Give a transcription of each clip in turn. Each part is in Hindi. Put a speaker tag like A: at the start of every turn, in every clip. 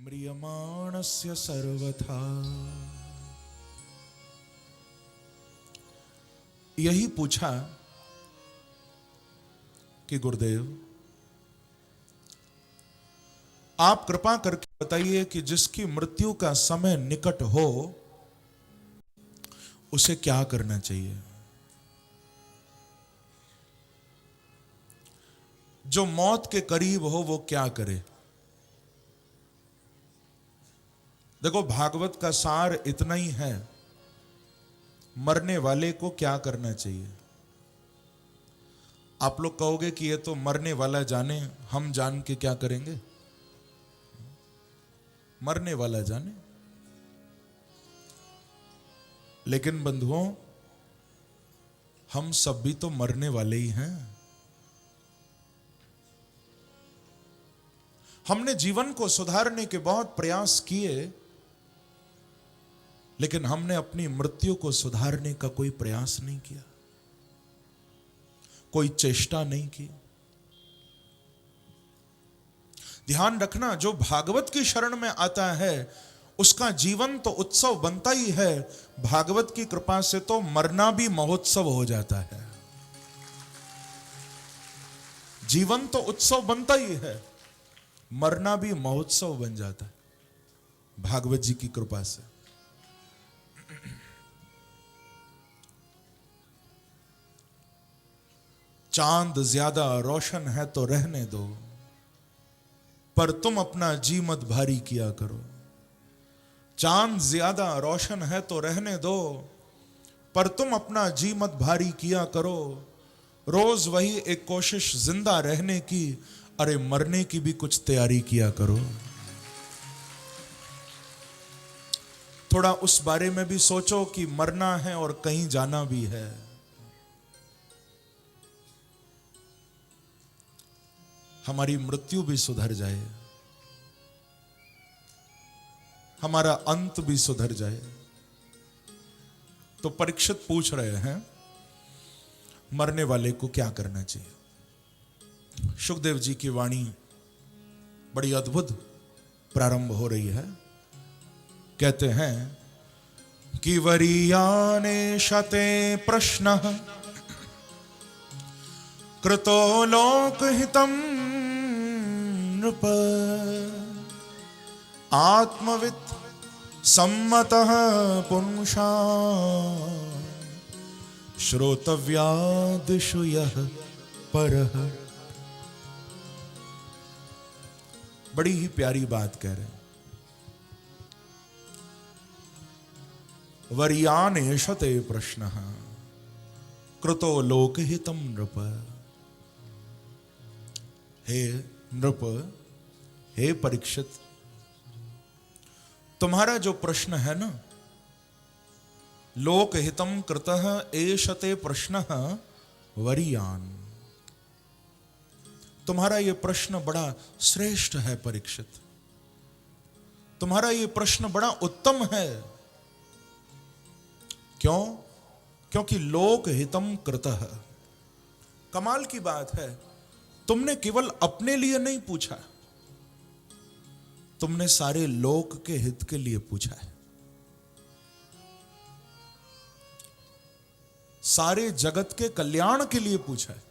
A: म्रियमाणस्य सर्वथा। यही पूछा कि गुरुदेव आप कृपा करके बताइए कि जिसकी मृत्यु का समय निकट हो उसे क्या करना चाहिए। जो मौत के करीब हो वो क्या करे। देखो भागवत का सार इतना ही है, मरने वाले को क्या करना चाहिए। आप लोग कहोगे कि ये तो मरने वाला जाने, हम जान के क्या करेंगे। मरने वाला जाने। लेकिन बंधुओं हम सब भी तो मरने वाले ही हैं। हमने जीवन को सुधारने के बहुत प्रयास किए, लेकिन हमने अपनी मृत्यु को सुधारने का कोई प्रयास नहीं किया, कोई चेष्टा नहीं की। ध्यान रखना, जो भागवत की शरण में आता है उसका जीवन तो उत्सव बनता ही है। भागवत की कृपा से तो मरना भी महोत्सव हो जाता है। जीवन तो उत्सव बनता ही है, मरना भी महोत्सव बन जाता है भागवत जी की कृपा से। चांद ज्यादा रोशन है तो रहने दो, पर तुम अपना जी मत भारी किया करो। चांद ज्यादा रोशन है तो रहने दो, पर तुम अपना जी मत भारी किया करो। रोज वही एक कोशिश जिंदा रहने की, अरे मरने की भी कुछ तैयारी किया करो। थोड़ा उस बारे में भी सोचो कि मरना है और कहीं जाना भी है। हमारी मृत्यु भी सुधर जाए, हमारा अंत भी सुधर जाए। तो परीक्षित पूछ रहे हैं मरने वाले को क्या करना चाहिए। सुखदेव जी की वाणी बड़ी अद्भुत प्रारंभ हो रही है। कहते हैं कि वरीयाने शते प्रश्न कृतो लोकहितं नृप, आत्मवित् सम्मतः पुंसा श्रोतव्यादिषु यः परः। बड़ी ही प्यारी बात कह रहे हैं। वरीयाने शते प्रश्नः कृतो लोकहितं नृप। हे नृप, हे परीक्षित, तुम्हारा जो प्रश्न है ना, लोकहितम कृतः एषते प्रश्नः वरीयान, तुम्हारा यह प्रश्न बड़ा श्रेष्ठ है परीक्षित। तुम्हारा यह प्रश्न बड़ा उत्तम है। क्यों? क्योंकि लोकहितम कृतः। कमाल की बात है, तुमने केवल अपने लिए नहीं पूछा, तुमने सारे लोक के हित के लिए पूछा है। सारे जगत के कल्याण के लिए पूछा है।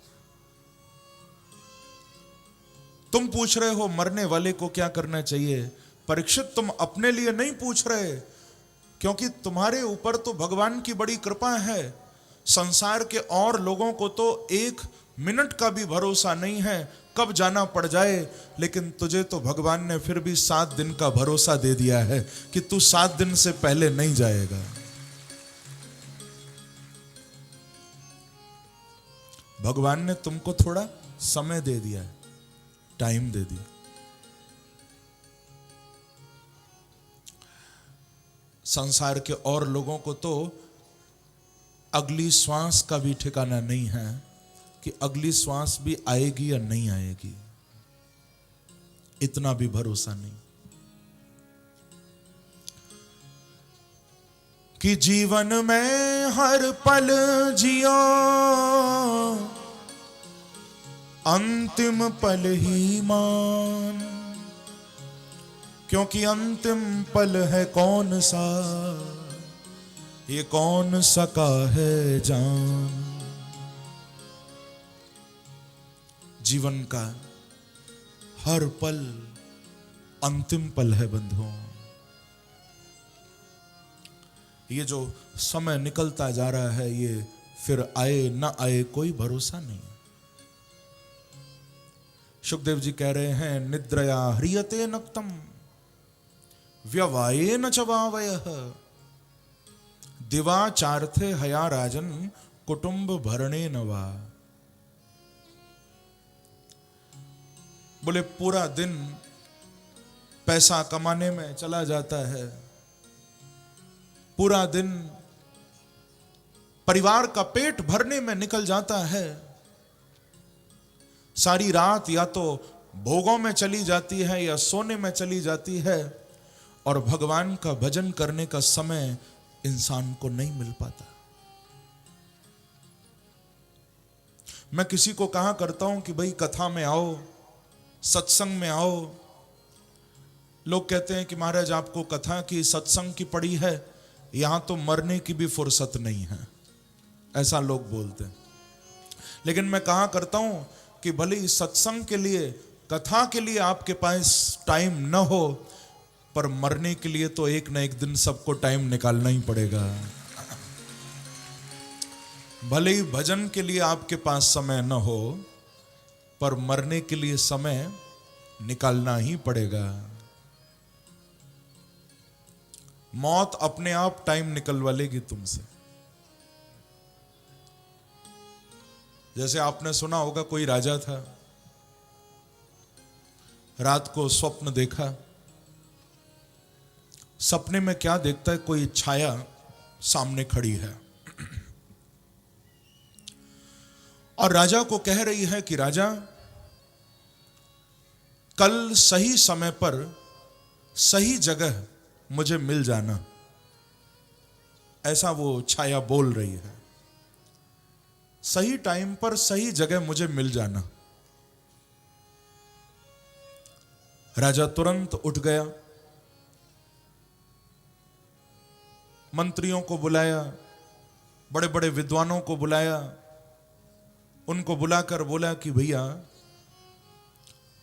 A: तुम पूछ रहे हो मरने वाले को क्या करना चाहिए। परीक्षित, तुम अपने लिए नहीं पूछ रहे, क्योंकि तुम्हारे ऊपर तो भगवान की बड़ी कृपा है। संसार के और लोगों को तो एक मिनट का भी भरोसा नहीं है, कब जाना पड़ जाए। लेकिन तुझे तो भगवान ने फिर भी 7 दिन का भरोसा दे दिया है कि तू 7 दिन से पहले नहीं जाएगा। भगवान ने तुमको थोड़ा समय दे दिया है, टाइम दे दिया। संसार के और लोगों को तो अगली श्वास का भी ठिकाना नहीं है कि अगली श्वास भी आएगी या नहीं आएगी, इतना भी भरोसा नहीं। कि जीवन में हर पल जियो, अंतिम पल ही मान। क्योंकि अंतिम पल है कौन सा, ये कौन सका है जान। जीवन का हर पल अंतिम पल है बंधुओं। ये जो समय निकलता जा रहा है, ये फिर आए न आए कोई भरोसा नहीं। सुखदेव जी कह रहे हैं, निद्रया ह्रियते नक्तम व्यवाये न चवावयः दिवाचार्थे हया राजन कुटुंब भरणे नवा। बोले पूरा दिन पैसा कमाने में चला जाता है, पूरा दिन परिवार का पेट भरने में निकल जाता है, सारी रात या तो भोगों में चली जाती है या सोने में चली जाती है, और भगवान का भजन करने का समय इंसान को नहीं मिल पाता। मैं किसी को कहा करता हूं कि भाई कथा में आओ, सत्संग में आओ। लोग कहते हैं कि महाराज आपको कथा की, सत्संग की पड़ी है, यहां तो मरने की भी फुर्सत नहीं है, ऐसा लोग बोलते हैं। लेकिन मैं कहा करता हूं कि भले ही सत्संग के लिए, कथा के लिए आपके पास टाइम न हो, पर मरने के लिए तो एक न एक दिन सबको टाइम निकालना ही पड़ेगा। भले ही भजन के लिए आपके पास समय न हो, पर मरने के लिए समय निकालना ही पड़ेगा। मौत अपने आप टाइम निकलवा लेगी तुमसे। जैसे आपने सुना होगा, कोई राजा था, रात को स्वप्न देखा। सपने में क्या देखता है, कोई छाया सामने खड़ी है और राजा को कह रही है कि राजा, कल सही समय पर सही जगह मुझे मिल जाना। ऐसा वो छाया बोल रही है, सही टाइम पर सही जगह मुझे मिल जाना। राजा तुरंत उठ गया, मंत्रियों को बुलाया, बड़े बड़े विद्वानों को बुलाया, उनको बुलाकर बोला कि भैया,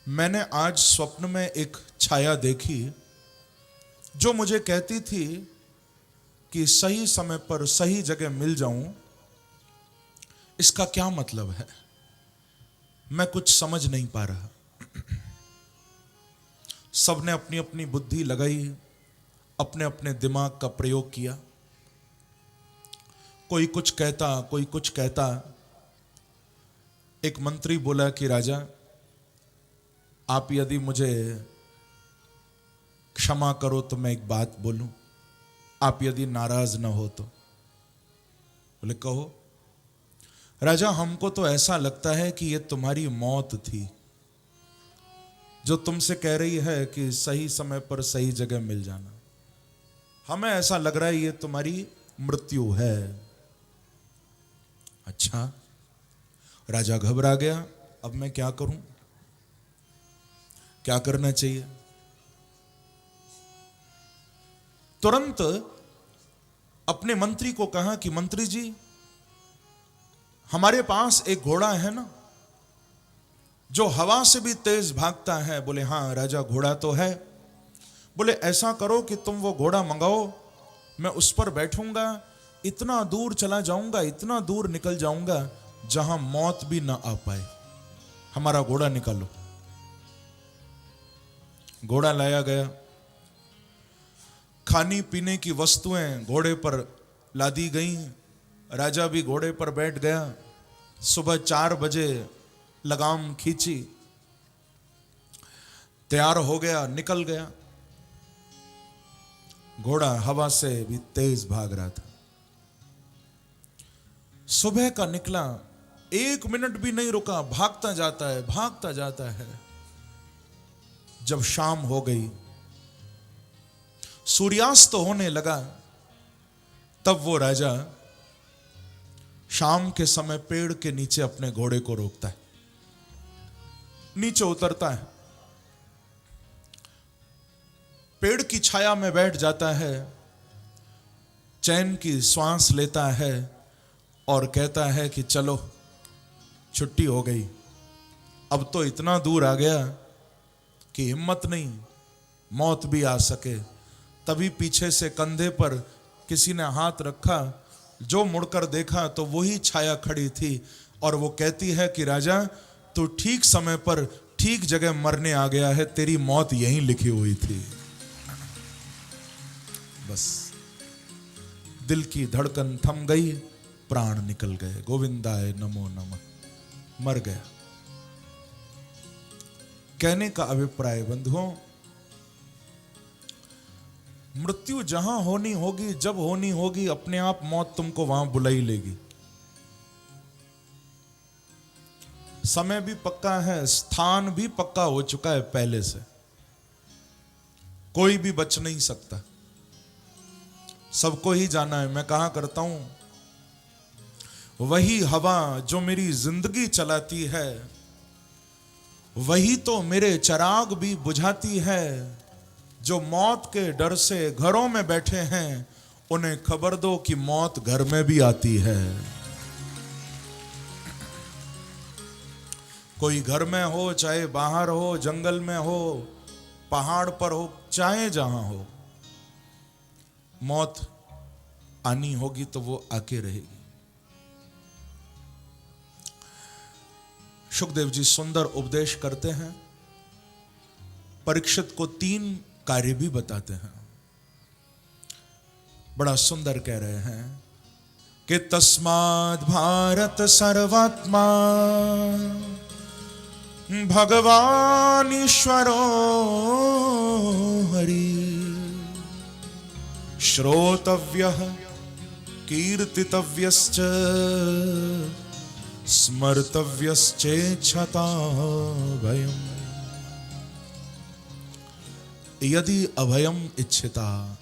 A: मैंने आज स्वप्न में एक छाया देखी जो मुझे कहती थी कि सही समय पर सही जगह मिल जाऊं। इसका क्या मतलब है, मैं कुछ समझ नहीं पा रहा। सबने अपनी अपनी बुद्धि लगाई, अपने अपने दिमाग का प्रयोग किया। कोई कुछ कहता, कोई कुछ कहता। एक मंत्री बोला कि राजा, आप यदि मुझे क्षमा करो तो मैं एक बात बोलूं, आप यदि नाराज ना हो तो। बोले कहो। राजा, हमको तो ऐसा लगता है कि ये तुम्हारी मौत थी, जो तुमसे कह रही है कि सही समय पर सही जगह मिल जाना। हमें ऐसा लग रहा है ये तुम्हारी मृत्यु है। अच्छा। राजा घबरा गया, अब मैं क्या करूं, क्या करना चाहिए। तुरंत अपने मंत्री को कहा कि मंत्री जी, हमारे पास एक घोड़ा है ना, जो हवा से भी तेज भागता है। बोले हाँ राजा, घोड़ा तो है। बोले ऐसा करो कि तुम वो घोड़ा मंगाओ, मैं उस पर बैठूंगा, इतना दूर चला जाऊंगा, इतना दूर निकल जाऊंगा जहां मौत भी ना आ पाए। हमारा घोड़ा निकालो। घोड़ा लाया गया, खाने पीने की वस्तुएं घोड़े पर लादी गई। राजा भी घोड़े पर बैठ गया। सुबह 4 बजे लगाम खींची, तैयार हो गया, निकल गया। घोड़ा हवा से भी तेज भाग रहा था। सुबह का निकला, 1 मिनट भी नहीं रुका, भागता जाता है, भागता जाता है। जब शाम हो गई, सूर्यास्त होने लगा, तब वो राजा शाम के समय पेड़ के नीचे अपने घोड़े को रोकता है, नीचे उतरता है। पेड़ की छाया में बैठ जाता है, चैन की श्वास लेता है और कहता है कि चलो छुट्टी हो गई, अब तो इतना दूर आ गया कि हिम्मत नहीं, मौत भी आ सके। तभी पीछे से कंधे पर किसी ने हाथ रखा, जो मुड़कर देखा तो वही छाया खड़ी थी और वो कहती है कि राजा, तू ठीक समय पर ठीक जगह मरने आ गया है, तेरी मौत यहीं लिखी हुई थी। बस दिल की धड़कन थम गई, प्राण निकल गए, गोविंदाय नमो नमः, मर गया। कहने का अभिप्राय बंधुओं, मृत्यु जहां होनी होगी, जब होनी होगी, अपने आप मौत तुमको वहां बुला ही लेगी। समय भी पक्का है, स्थान भी पक्का हो चुका है पहले से, कोई भी बच नहीं सकता, सबको ही जाना है। मैं कहा करता हूं, वही हवा जो मेरी जिंदगी चलाती है, वही तो मेरे चिराग भी बुझाती है। जो मौत के डर से घरों में बैठे हैं, उन्हें खबर दो कि मौत घर में भी आती है। कोई घर में हो, चाहे बाहर हो, जंगल में हो, पहाड़ पर हो, चाहे जहां हो, मौत आनी होगी तो वो आके रहेगी। शुकदेव जी सुंदर उपदेश करते हैं, परीक्षित को 3 कार्य भी बताते हैं। बड़ा सुंदर कह रहे हैं कि तस्माद् भारत सर्वात्मा भगवान ईश्वरो हरि, श्रोतव्यः कीर्तितव्यश्च स्मर्तव्यश्चेच्छता भयम्। यदि अभयम इच्छिता,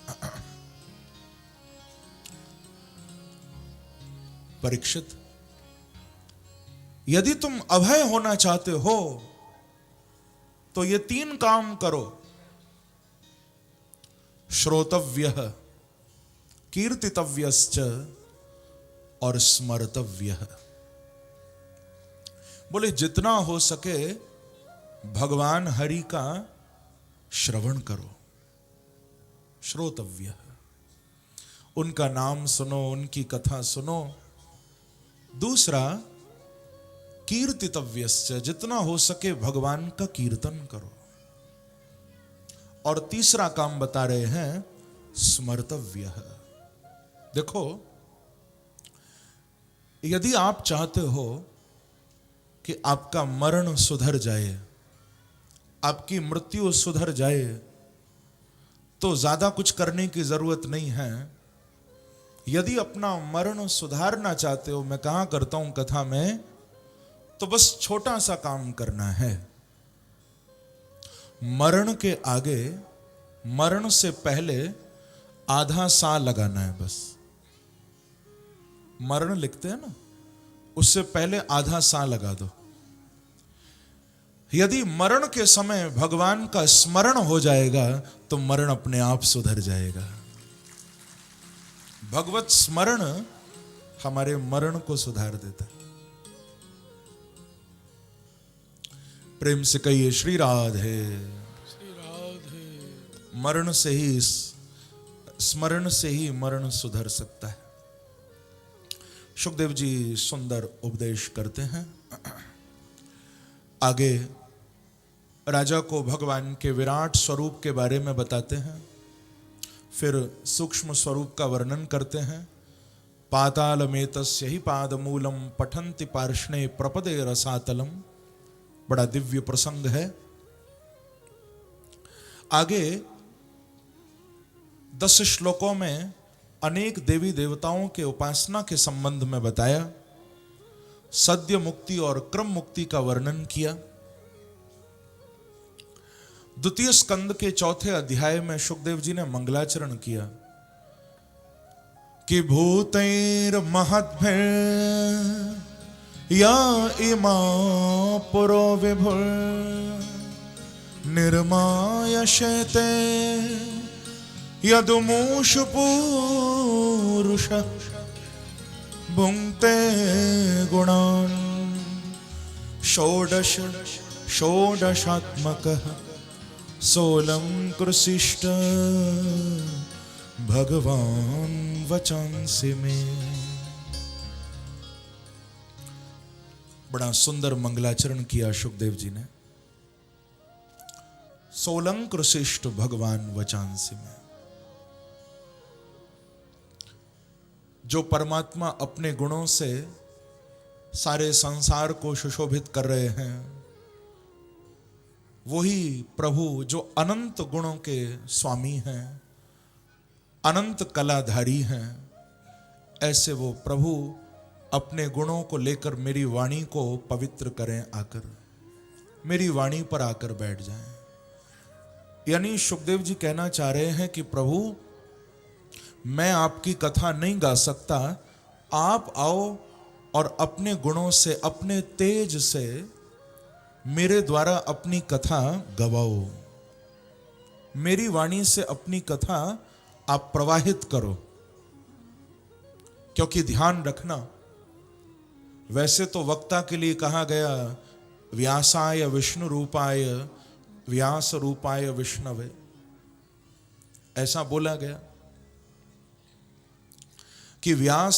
A: परीक्षित, यदि तुम अभय होना चाहते हो तो ये 3 काम करो। श्रोतव्यः, कीर्तितव्यश्च और स्मर्तव्यः। बोले जितना हो सके भगवान हरि का श्रवण करो। श्रोतव्यः, उनका नाम सुनो, उनकी कथा सुनो। दूसरा कीर्तितव्यश्च, जितना हो सके भगवान का कीर्तन करो। और तीसरा काम बता रहे हैं स्मर्तव्यः। देखो, यदि आप चाहते हो कि आपका मरण सुधर जाए, आपकी मृत्यु सुधर जाए, तो ज्यादा कुछ करने की जरूरत नहीं है। यदि अपना मरण सुधारना चाहते हो, मैं कहा करता हूं कथा में, तो बस छोटा सा काम करना है। मरण के आगे, मरण से पहले आधा सा लगाना है बस। मरण लिखते हैं ना, उससे पहले आधा सा लगा दो। यदि मरण के समय भगवान का स्मरण हो जाएगा तो मरण अपने आप सुधर जाएगा। भगवत स्मरण हमारे मरण को सुधार देता है। प्रेम से कहिए श्री राधे। श्री राधे। मरण से ही, स्मरण से ही मरण सुधर सकता है। शुकदेव जी सुंदर उपदेश करते हैं। आगे राजा को भगवान के विराट स्वरूप के बारे में बताते हैं, फिर सूक्ष्म स्वरूप का वर्णन करते हैं। पातालमेतस्य हि पादमूलम पठन्ति पार्ष्णे प्रपदे रसातलम। बड़ा दिव्य प्रसंग है। आगे 10 श्लोकों में अनेक देवी देवताओं के उपासना के संबंध में बताया, सद्य मुक्ति और क्रम मुक्ति का वर्णन किया। द्वितीय स्कंद के 4थे अध्याय में शुकदेव जी ने मंगलाचरण किया कि भूतैर महद्भिर या इमा पुरो विभुर निर्मायशेते यदुमूषु पूरुषः भुङ्क्ते गुणान् षोडशात्मकः सोऽलङ्कृशिष्ट भगवान वचांसि में। बड़ा सुंदर मंगलाचरण किया सुखदेव जी ने। सोलंकृशिष्ट भगवान वचांसि में, जो परमात्मा अपने गुणों से सारे संसार को सुशोभित कर रहे हैं, वही प्रभु जो अनंत गुणों के स्वामी हैं, अनंत कलाधारी हैं, ऐसे वो प्रभु अपने गुणों को लेकर मेरी वाणी को पवित्र करें, आकर मेरी वाणी पर आकर बैठ जाएं। यानी सुखदेव जी कहना चाह रहे हैं कि प्रभु मैं आपकी कथा नहीं गा सकता, आप आओ और अपने गुणों से, अपने तेज से मेरे द्वारा अपनी कथा गवाओ, मेरी वाणी से अपनी कथा आप प्रवाहित करो। क्योंकि ध्यान रखना, वैसे तो वक्ता के लिए कहा गया व्यासाय विष्णु रूपाय व्यास रूपाय विष्णवे, ऐसा बोला गया कि व्यास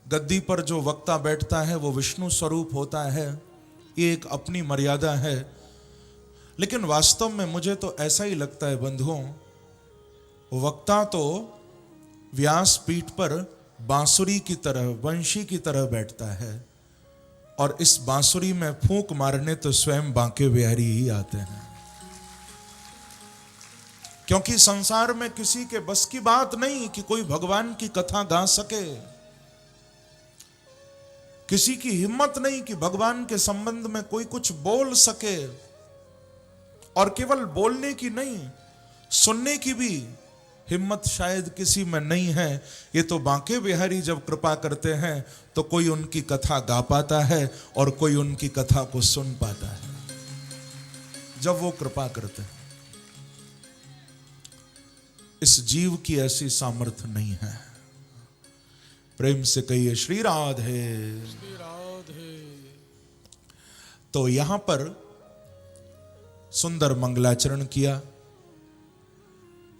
A: गद्दी पर जो वक्ता बैठता है वो विष्णु स्वरूप होता है, ये एक अपनी मर्यादा है। लेकिन वास्तव में मुझे तो ऐसा ही लगता है बंधुओं, वक्ता तो व्यास पीठ पर बांसुरी की तरह, वंशी की तरह बैठता है, और इस बांसुरी में फूंक मारने तो स्वयं बांके बिहारी ही आते हैं। क्योंकि संसार में किसी के बस की बात नहीं कि कोई भगवान की कथा गा सके, किसी की हिम्मत नहीं कि भगवान के संबंध में कोई कुछ बोल सके, और केवल बोलने की नहीं, सुनने की भी हिम्मत शायद किसी में नहीं है। ये तो बांके बिहारी जब कृपा करते हैं तो कोई उनकी कथा गा पाता है और कोई उनकी कथा को सुन पाता है, जब वो कृपा करते हैं। इस जीव की ऐसी सामर्थ्य नहीं है। प्रेम से कहिए श्री राधे।
B: श्री राधे।
A: तो यहां पर सुंदर मंगलाचरण किया।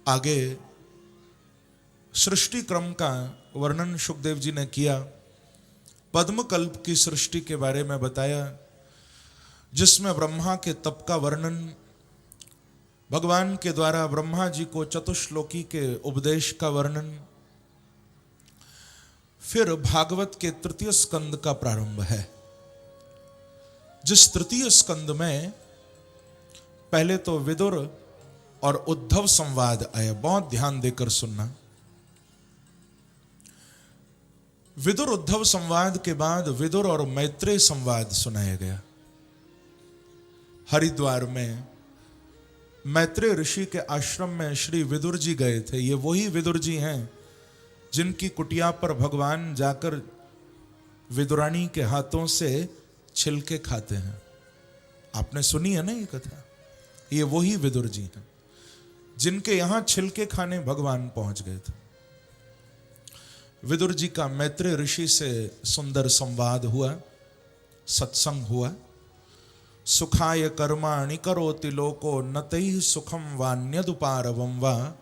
A: आगे सृष्टि क्रम का वर्णन सुखदेव जी ने किया। पद्मकल्प की सृष्टि के बारे में बताया, जिसमें ब्रह्मा के तप का वर्णन, भगवान के द्वारा ब्रह्मा जी को चतुश्लोकी के उपदेश का वर्णन, फिर भागवत के तृतीय स्कंद का प्रारंभ है, जिस तृतीय स्कंद में पहले तो विदुर और उद्धव संवाद आया। बहुत ध्यान देकर सुनना। विदुर उद्धव संवाद के बाद विदुर और मैत्रेय संवाद सुनाया गया। हरिद्वार में मैत्रेय ऋषि के आश्रम में श्री विदुर जी गए थे। ये वही विदुर जी हैं जिनकी कुटिया पर भगवान जाकर विदुरानी के हाथों से छिलके खाते हैं। आपने सुनी है ना ये कथा? ये वही विदुर जी हैं जिनके यहां छिलके खाने भगवान पहुंच गए थे। विदुर जी का मैत्रेय ऋषि से सुंदर संवाद हुआ, सत्संग हुआ। सुखाय कर्माणि करोति लोको नतैः सुखम वान्यदुपारवम वा,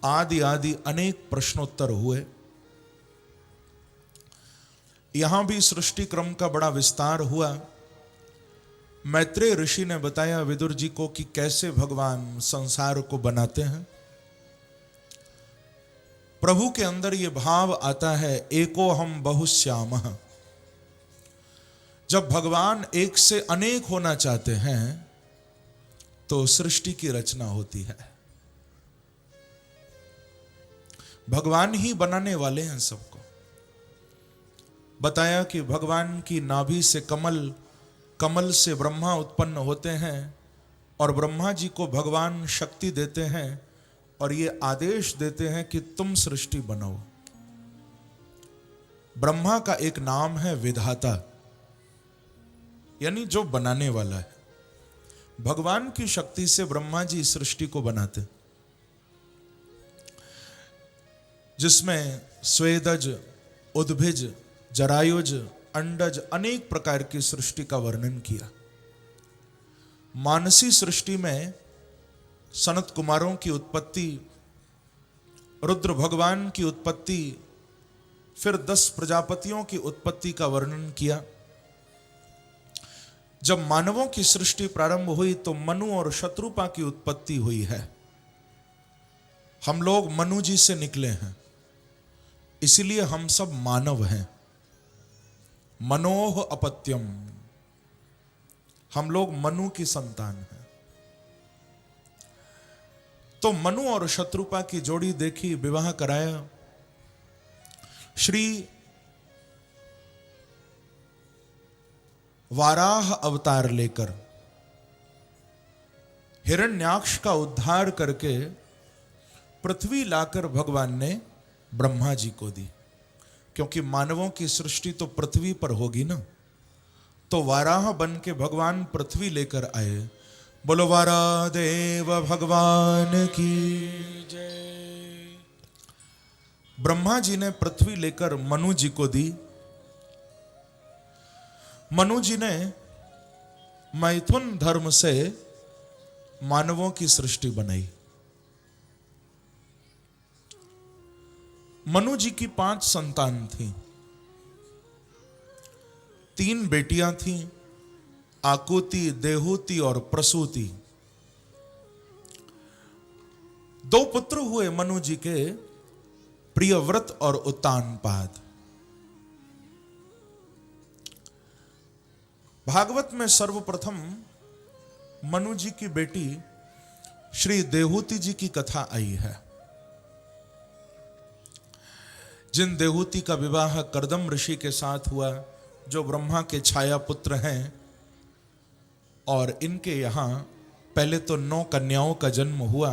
A: आदि आदि अनेक प्रश्नोत्तर हुए। यहां भी सृष्टि क्रम का बड़ा विस्तार हुआ। मैत्रेय ऋषि ने बताया विदुर जी को कि कैसे भगवान संसार को बनाते हैं। प्रभु के अंदर यह भाव आता है एको हम बहुश्यामः। जब भगवान एक से अनेक होना चाहते हैं तो सृष्टि की रचना होती है। भगवान ही बनाने वाले हैं सबको। बताया कि भगवान की नाभि से कमल, कमल से ब्रह्मा उत्पन्न होते हैं और ब्रह्मा जी को भगवान शक्ति देते हैं और ये आदेश देते हैं कि तुम सृष्टि बनाओ। ब्रह्मा का एक नाम है विधाता, यानी जो बनाने वाला है। भगवान की शक्ति से ब्रह्मा जी सृष्टि को बनाते, जिसमें स्वेदज, उद्भिज, जरायुज, अंडज अनेक प्रकार की सृष्टि का वर्णन किया। मानसी सृष्टि में सनत कुमारों की उत्पत्ति, रुद्र भगवान की उत्पत्ति, फिर 10 प्रजापतियों की उत्पत्ति का वर्णन किया। जब मानवों की सृष्टि प्रारंभ हुई तो मनु और शत्रुपा की उत्पत्ति हुई है। हम लोग मनु जी से निकले हैं, इसीलिए हम सब मानव हैं। मनोह अपत्यम, हम लोग मनु की संतान हैं। तो मनु और शत्रुपा की जोड़ी देखी, विवाह कराया। श्री वाराह अवतार लेकर हिरण्याक्ष का उद्धार करके पृथ्वी लाकर भगवान ने ब्रह्मा जी को दी, क्योंकि मानवों की सृष्टि तो पृथ्वी पर होगी ना। तो वाराह बन के भगवान पृथ्वी लेकर आए। बोलो वाराह देव भगवान की
B: जय।
A: ब्रह्मा जी ने पृथ्वी लेकर मनु जी को दी। मनु जी ने मैथुन धर्म से मानवों की सृष्टि बनाई। मनु जी की 5 संतान थी। 3 बेटियां थीं, आकुति, देहूति और प्रसूति। 2 पुत्र हुए मनु जी के, प्रियव्रत और उत्तानपाद। भागवत में सर्वप्रथम मनु जी की बेटी श्री देहूति जी की कथा आई है। जिन देहूति का विवाह कर्दम ऋषि के साथ हुआ, जो ब्रह्मा के छाया पुत्र हैं, और इनके यहां पहले तो 9 कन्याओं का जन्म हुआ,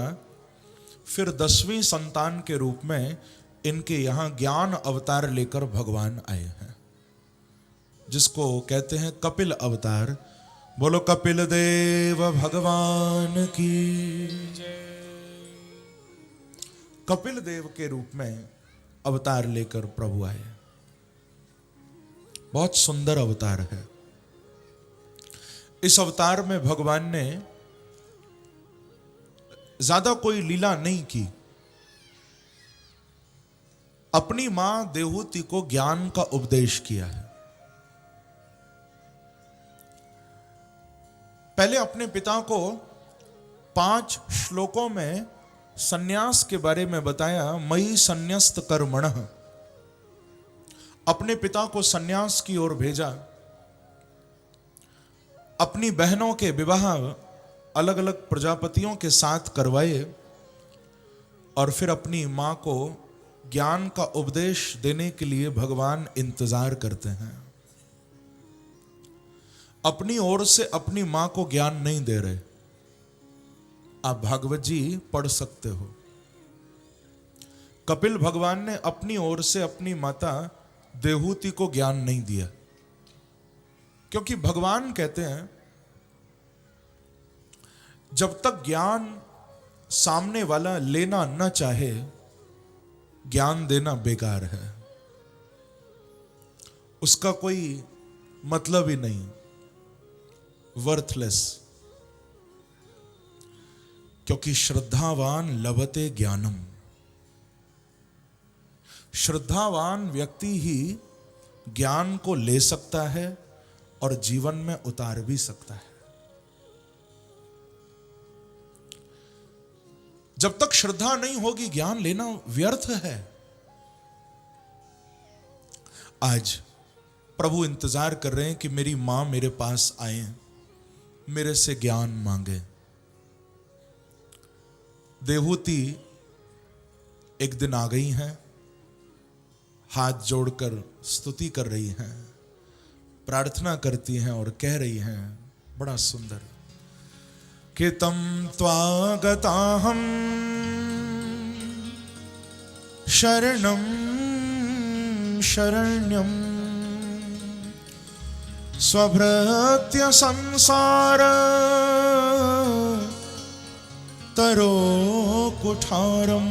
A: फिर 10वीं संतान के रूप में इनके यहां ज्ञान अवतार लेकर भगवान आए हैं, जिसको कहते हैं कपिल अवतार। बोलो कपिल देव भगवान की
B: जय।
A: कपिल देव के रूप में अवतार लेकर प्रभु आए। बहुत सुंदर अवतार है। इस अवतार में भगवान ने ज्यादा कोई लीला नहीं की। अपनी मां देहूति को ज्ञान का उपदेश किया है। पहले अपने पिता को 5 श्लोकों में सन्यास के बारे में बताया। मयि संन्यस्त कर्मणः, अपने पिता को सन्यास की ओर भेजा। अपनी बहनों के विवाह अलग अलग प्रजापतियों के साथ करवाए, और फिर अपनी मां को ज्ञान का उपदेश देने के लिए भगवान इंतजार करते हैं। अपनी ओर से अपनी मां को ज्ञान नहीं दे रहे। आप भागवत जी पढ़ सकते हो। कपिल भगवान ने अपनी ओर से अपनी माता देहूति को ज्ञान नहीं दिया, क्योंकि भगवान कहते हैं जब तक ज्ञान सामने वाला लेना न चाहे, ज्ञान देना बेकार है, उसका कोई मतलब ही नहीं, वर्थलेस। क्योंकि श्रद्धावान लभते ज्ञानम, श्रद्धावान व्यक्ति ही ज्ञान को ले सकता है और जीवन में उतार भी सकता है। जब तक श्रद्धा नहीं होगी, ज्ञान लेना व्यर्थ है। आज प्रभु इंतजार कर रहे हैं कि मेरी मां मेरे पास आए, मेरे से ज्ञान मांगे। देहूति एक दिन आ गई हैं, हाथ जोड़कर स्तुति कर रही हैं, प्रार्थना करती हैं और कह रही हैं बड़ा सुंदर कि तम त्वागताहं शरणं शरण्यं स्वभृत्य संसार तरो कुठारम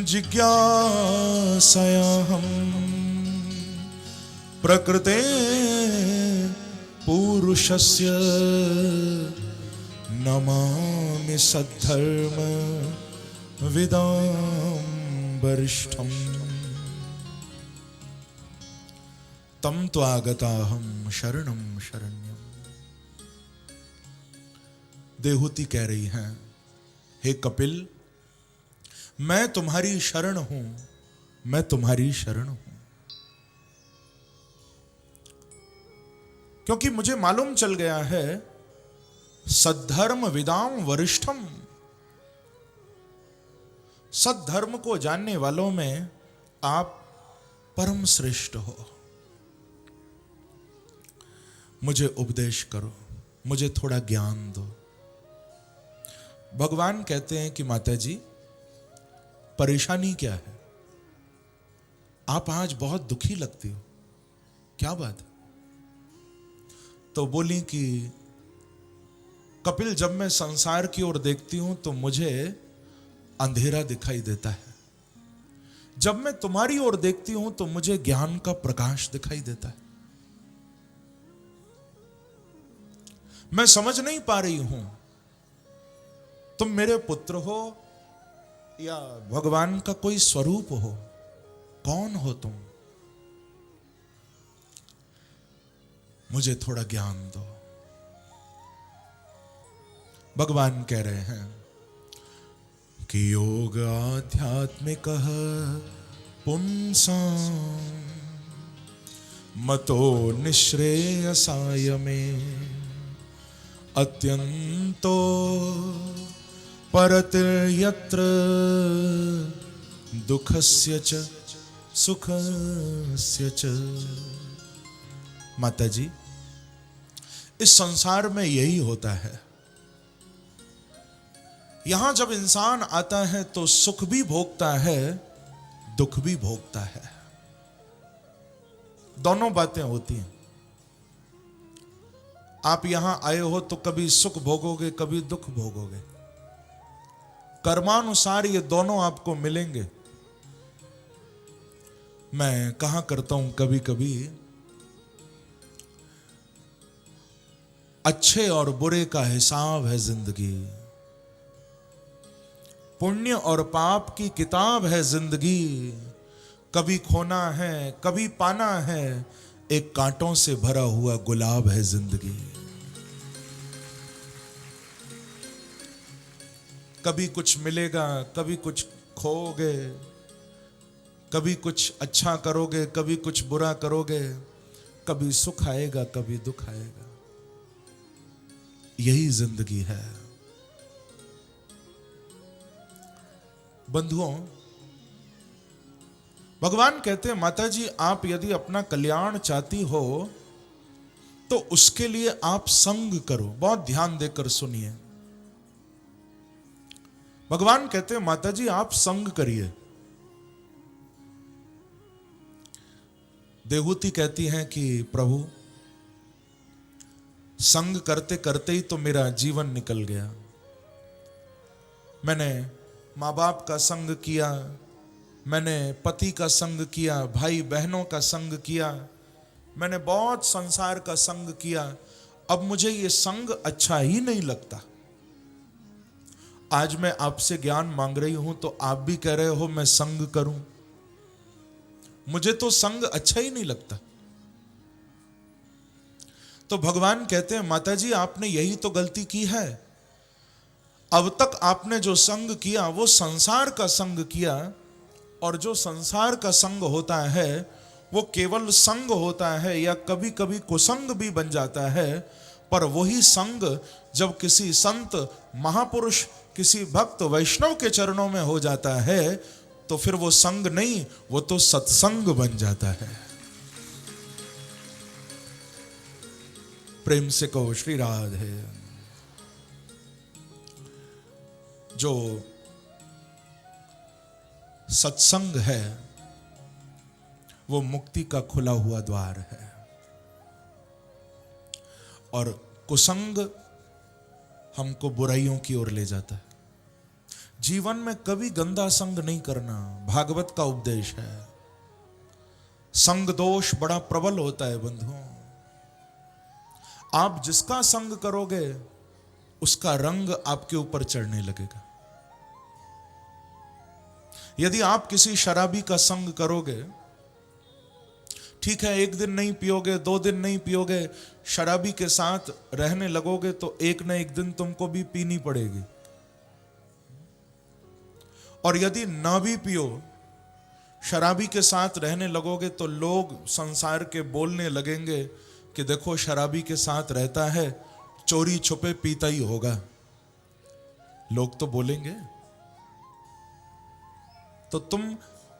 A: जिज्ञासयाहम प्रकृते पुरुषस्य नमामि सद्धर्म विदां वरिष्ठम तम त्वागताहम शरणम शरण्यम। देहूति कह रही हैं, हे कपिल, मैं तुम्हारी शरण हूं, मैं तुम्हारी शरण हूं, क्योंकि मुझे मालूम चल गया है सद्धर्म विदाम वरिष्ठम, सद्धर्म को जानने वालों में आप परम श्रेष्ठ हो। मुझे उपदेश करो, मुझे थोड़ा ज्ञान दो। भगवान कहते हैं कि माता जी, परेशानी क्या है? आप आज बहुत दुखी लगती हो, क्या बात है? तो बोली कि कपिल, जब मैं संसार की ओर देखती हूं तो मुझे अंधेरा दिखाई देता है, जब मैं तुम्हारी ओर देखती हूं तो मुझे ज्ञान का प्रकाश दिखाई देता है। मैं समझ नहीं पा रही हूं तुम मेरे पुत्र हो या भगवान का कोई स्वरूप हो, कौन हो तुम? मुझे थोड़ा ज्ञान दो। भगवान कह रहे हैं कि योग आध्यात्मिक पुंसां मतो निःश्रेयसाय में अत्यंतो परतिर्यत्र दुखस्य च सुखस्य च। माता जी, इस संसार में यही होता है। यहां जब इंसान आता है तो सुख भी भोगता है, दुख भी भोगता है, दोनों बातें होती हैं। आप यहां आए हो तो कभी सुख भोगोगे, कभी दुख भोगोगे। कर्मानुसार ये दोनों आपको मिलेंगे। मैं कहा करता हूं कभी कभी, अच्छे और बुरे का हिसाब है जिंदगी, पुण्य और पाप की किताब है जिंदगी। कभी खोना है, कभी पाना है, एक कांटों से भरा हुआ गुलाब है जिंदगी। कभी कुछ मिलेगा, कभी कुछ खोओगे, कभी कुछ अच्छा करोगे, कभी कुछ बुरा करोगे, कभी सुख आएगा, कभी दुख आएगा। यही जिंदगी है। बंधुओं, भगवान कहते हैं, माता जी, आप यदि अपना कल्याण चाहती हो तो उसके लिए आप संग करो। बहुत ध्यान देकर सुनिए। भगवान कहते हैं, माता जी, आप संग करिए। देहूति कहती हैं कि प्रभु, संग करते करते ही तो मेरा जीवन निकल गया। मैंने माँ बाप का संग किया, मैंने पति का संग किया, भाई बहनों का संग किया, मैंने बहुत संसार का संग किया। अब मुझे ये संग अच्छा ही नहीं लगता। आज मैं आपसे ज्ञान मांग रही हूं तो आप भी कह रहे हो मैं संग करूं। मुझे तो संग अच्छा ही नहीं लगता। तो भगवान कहते हैं, माता जी, आपने यही तो गलती की है। अब तक आपने जो संग किया वो संसार का संग किया, और जो संसार का संग होता है वो केवल संग होता है, या कभी कभी कुसंग भी बन जाता है। पर वही संग जब किसी संत महापुरुष, किसी भक्त वैष्णव के चरणों में हो जाता है तो फिर वो संग नहीं, वो तो सत्संग बन जाता है। प्रेम से कहो श्री राधे। जो सत्संग है वो मुक्ति का खुला हुआ द्वार है, और कुसंग हमको बुराइयों की ओर ले जाता है। जीवन में कभी गंदा संग नहीं करना, भागवत का उपदेश है। संग दोष बड़ा प्रबल होता है बंधुओं। आप जिसका संग करोगे उसका रंग आपके ऊपर चढ़ने लगेगा। यदि आप किसी शराबी का संग करोगे, ठीक है, एक दिन नहीं पियोगे, 2 दिन नहीं पियोगे, शराबी के साथ रहने लगोगे तो एक न एक दिन तुमको भी पीनी पड़ेगी। और यदि ना भी पियो, शराबी के साथ रहने लगोगे तो लोग संसार के बोलने लगेंगे कि देखो शराबी के साथ रहता है, चोरी छुपे पीता ही होगा। लोग तो बोलेंगे। तो तुम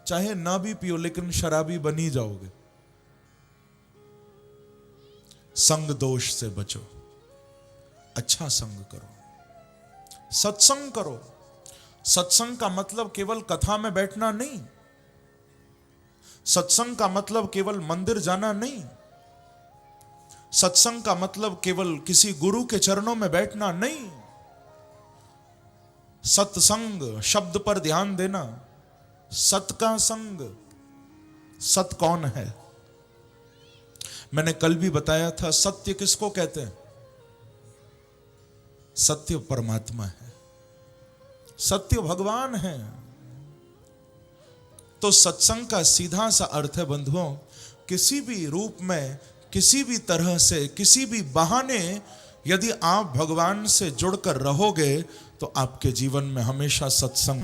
A: चाहे ना भी पियो लेकिन शराबी बनी जाओगे। संग दोष से बचो, अच्छा संग करो, सत्संग करो। सत्संग का मतलब केवल कथा में बैठना नहीं, सत्संग का मतलब केवल मंदिर जाना नहीं, सत्संग का मतलब केवल किसी गुरु के चरणों में बैठना नहीं। सत्संग शब्द पर ध्यान देना। सत का संग, सत कौन है? मैंने कल भी बताया था, सत्य किसको कहते हैं? सत्य परमात्मा है, सत्य भगवान है। तो सत्संग का सीधा सा अर्थ है बंधुओं, किसी भी रूप में, किसी भी तरह से, किसी भी बहाने यदि आप भगवान से जुड़कर रहोगे तो आपके जीवन में हमेशा सत्संग